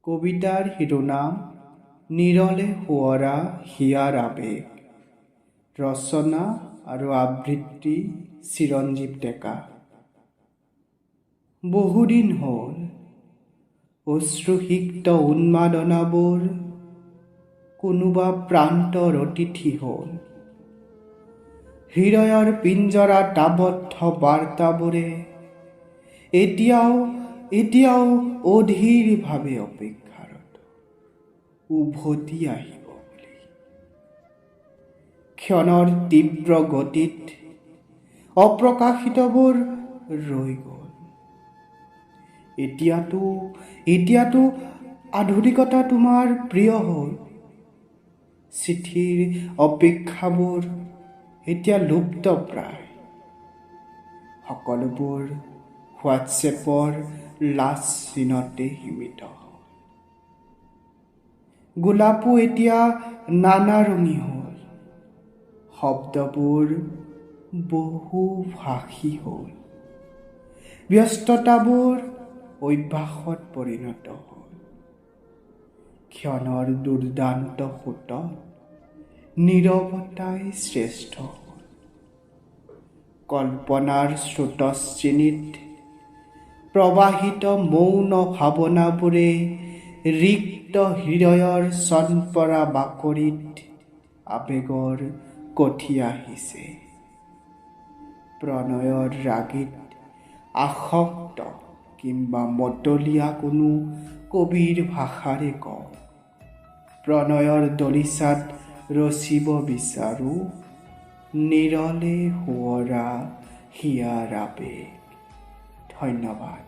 কবিতাৰ শিৰোনাম নিৰলে শুৱৰা হিয়াৰ আবেগ। ৰচনা আৰু আবৃত্তি চিৰঞ্জীৱ ডেকা। বহুদিন হ'ল অশ্ৰুসিক্ত উন্মাদনাবোৰ কোনোবা প্ৰান্তৰ অতিথি হ'ল। হৃদয়ৰ পিঞ্জৰাত আবদ্ধ বাৰ্তাবোৰে এতিয়াও অধীৰভাৱে অপেক্ষাৰত উভতি আহিব বুলি। ক্ষণৰ তীব্ৰ গতিত অপ্ৰকাশিতবোৰ ৰৈ গ'ল। এতিয়াতো আধুনিকতা তোমাৰ প্ৰিয় হ'ল। চিঠিৰ অপেক্ষাবোৰ এতিয়া লুপ্ত প্ৰায়। সকলোবোৰ হোৱাটছএপৰ লাষ্ট চিনতে সীমিত হ'ল। গোলাপো এতিয়া নানাৰঙী হ'ল। শব্দবোৰ বহুভাষী হ'ল। ব্যস্ততাবোৰ অভ্যাসত পৰিণত হ'ল। ক্ষণৰ দুৰ্দান্ত সোঁতত নীৰৱতাই শ্ৰেষ্ঠ হ'ল। কল্পনাৰ স্ৰোতস্বিনীত প্ৰবাহিত মৌন ভাৱনাবোৰে ৰিক্ত হৃদয়ৰ চনপৰা বাকৰিত আবেগৰ কঠীয়া সিঁচে। প্ৰণয়ৰ ৰাগীত আসক্ত কিম্বা মতলীয়া কোনো কবিৰ ভাষাৰে কওঁ। প্ৰণয়ৰ দলিচাত ৰচিব বিচাৰোঁ নিৰলে শুৱৰা হিয়াৰ আবেগ। ধন্যবাদ।